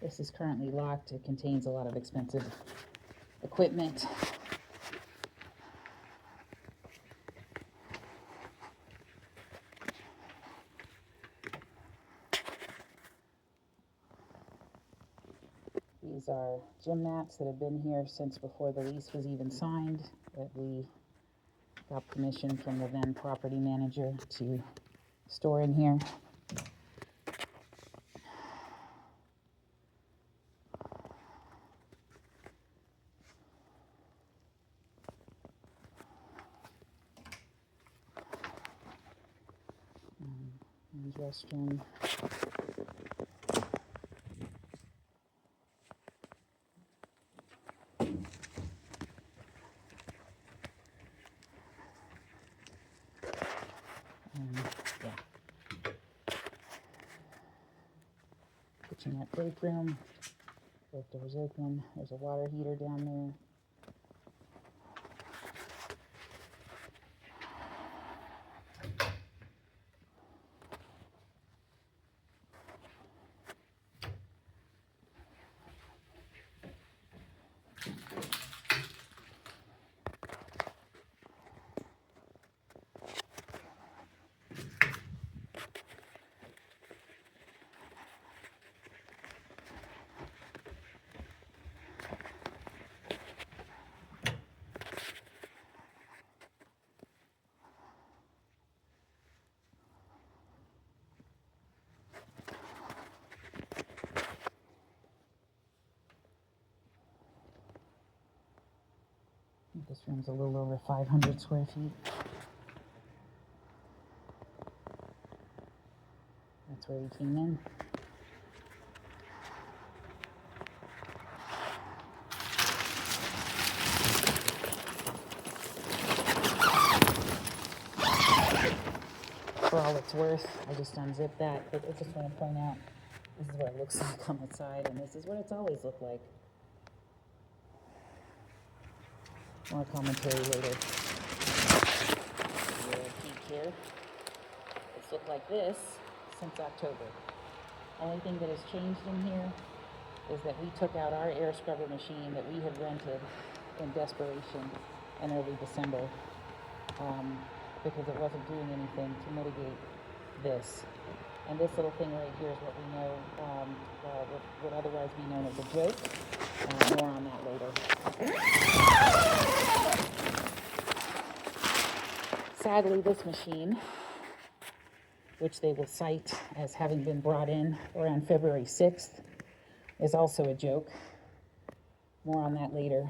This is currently locked. It contains a lot of expensive equipment. These are gym mats that have been here since before the lease was even signed, that we got permission from the then property manager to store in here. Men's restroom. Kitchenette break room. Both doors open. There's a water heater down there. This room's a little over 500 square feet. That's where we came in. For all it's worth, I just unzipped that, but I just want to point out, this is what it looks like on the side, and this is what it's always looked like. More commentary later. Peek here. It's looked like this since October. Only thing that has changed in here is that we took out our air scrubber machine that we had rented in desperation in early December because it wasn't doing anything to mitigate this. And this little thing right here is what we know would otherwise be known as a joke. More on that later. Sadly, this machine, which they will cite as having been brought in around February 6th, is also a joke. More on that later.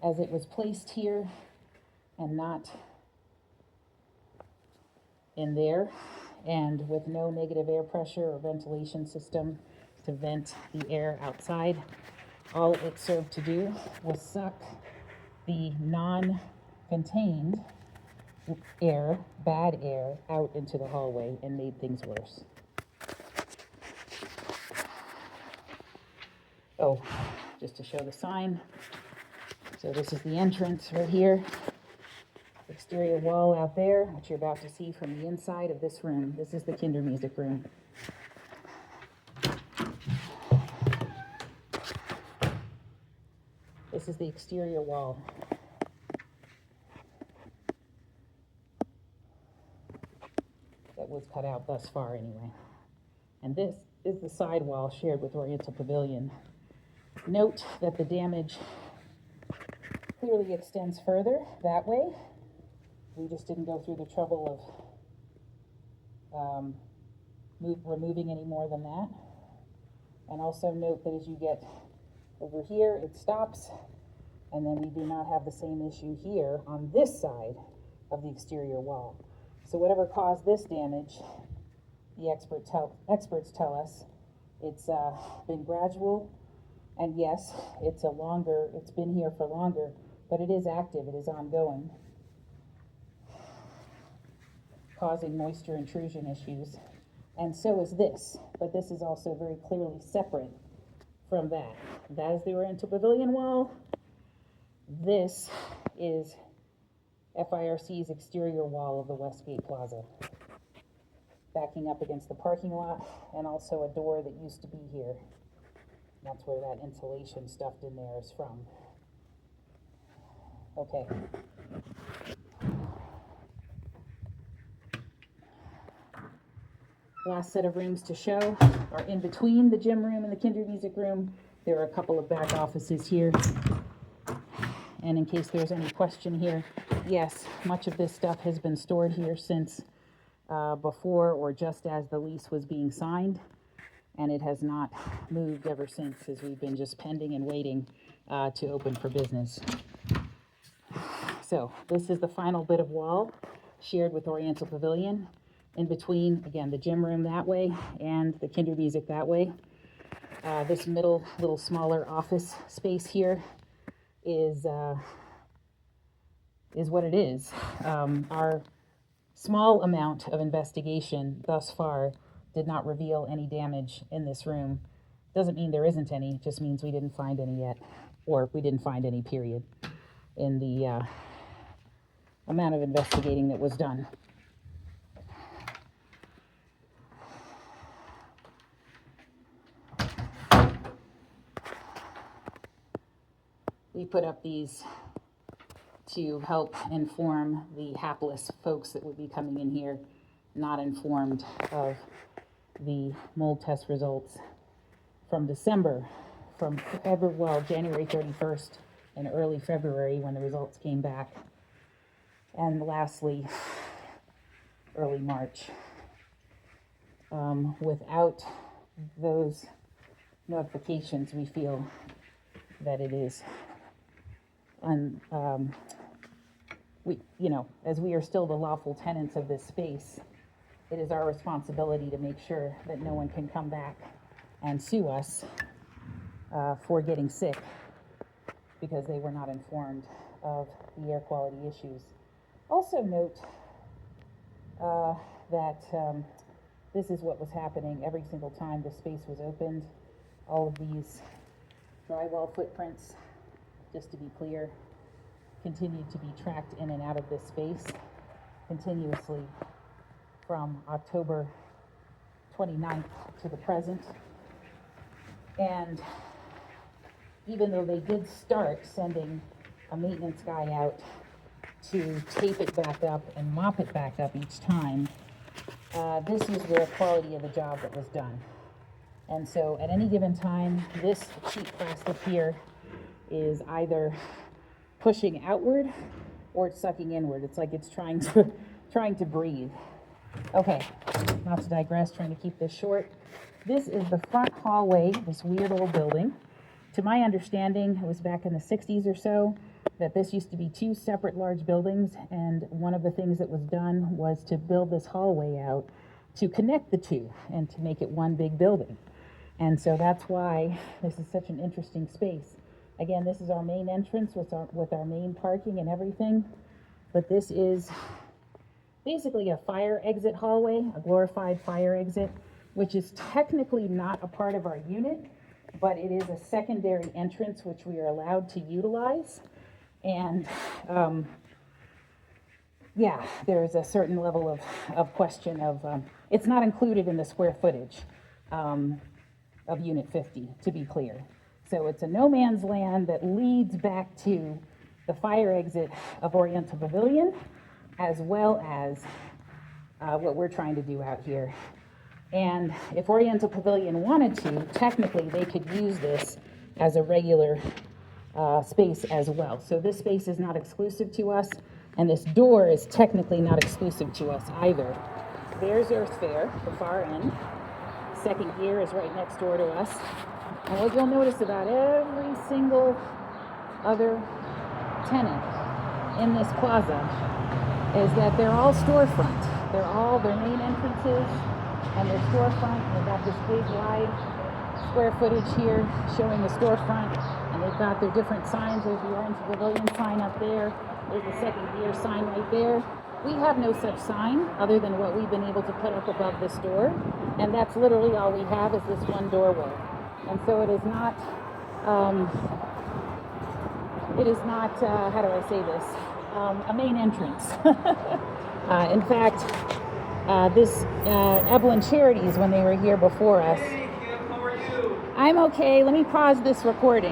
As it was placed here and not in there, and with no negative air pressure or ventilation system to vent the air outside, all it served to do was suck the non-contained air, bad air, out into the hallway and made things worse. Oh, just to show the sign. So this is the entrance right here. Exterior wall out there, which you're about to see from the inside of this room. This is the kinder music room. This is the exterior wall. That was cut out thus far anyway. And this is the side wall shared with Oriental Pavilion. Note that the damage clearly extends further that way. We just didn't go through the trouble of removing any more than that. And also note that as you get over here, it stops, and then we do not have the same issue here on this side of the exterior wall. So whatever caused this damage, the experts tell us it's been gradual, and yes, it's been here for longer, but it is active, it is ongoing, causing moisture intrusion issues. And so is this, but this is also very clearly separate from that. That is the Oriental Pavilion wall. This is FIRC's exterior wall of the Westgate Plaza. backing up against the parking lot, and also a door that used to be here. That's where that insulation stuffed in there is from. Okay. Last set of rooms to show are in between the gym room and the kinder music room. There are a couple of back offices here. And in case there's any question here, yes, much of this stuff has been stored here since before or just as the lease was being signed. And it has not moved ever since, as we've been just pending and waiting to open for business. So this is the final bit of wall shared with Oriental Pavilion. In between, again, the gym room that way and the kinder music that way. This middle, little smaller office space here is what it is. Our small amount of investigation thus far did not reveal any damage in this room. Doesn't mean there isn't any, just means we didn't find any yet, or we didn't find any, period, in the amount of investigating that was done. We put up these to help inform the hapless folks that would be coming in here, not informed of the mold test results from December, January 31st and early February when the results came back, and lastly, early March. Without those notifications, we feel that it is as we are still the lawful tenants of this space, it is our responsibility to make sure that no one can come back and sue us for getting sick because they were not informed of the air quality issues. Also note that this is what was happening every single time the space was opened. All of these drywall footprints, just to be clear, continued to be tracked in and out of this space continuously from October 29th to the present. And even though they did start sending a maintenance guy out to tape it back up and mop it back up each time, this is the quality of the job that was done. And so at any given time, this cheap plastic here is either pushing outward or it's sucking inward. It's like it's trying to breathe. Okay, not to digress, trying to keep this short. This is the front hallway, this weird old building. To my understanding, it was back in the 60s or so that this used to be two separate large buildings, and one of the things that was done was to build this hallway out to connect the two and to make it one big building. And so that's why this is such an interesting space. Again, this is our main entrance with our main parking and everything, but this is basically a fire exit hallway, a glorified fire exit, which is technically not a part of our unit, but it is a secondary entrance which we are allowed to utilize. And there's a certain level of question of, it's not included in the square footage of Unit 50, to be clear. So it's a no man's land that leads back to the fire exit of Oriental Pavilion, as well as what we're trying to do out here. And if Oriental Pavilion wanted to, technically they could use this as a regular space as well. So this space is not exclusive to us, and this door is technically not exclusive to us either. There's Earth Fair, the far end. Second gear is right next door to us. And what you'll notice about every single other tenant in this plaza is that they're all storefront. They're all their main entrances and their storefront. They've got this big wide square footage here showing the storefront, and they've got their different signs. There's the Oriental Pavilion sign up there. There's the second gear sign right there. We have no such sign other than what we've been able to put up above this door, and that's literally all we have is this one doorway. And so it is not, how do I say this, a main entrance. In fact, Evelyn Charities when they were here before us. Hey, Kim, how are you? I'm okay. Let me pause this recording.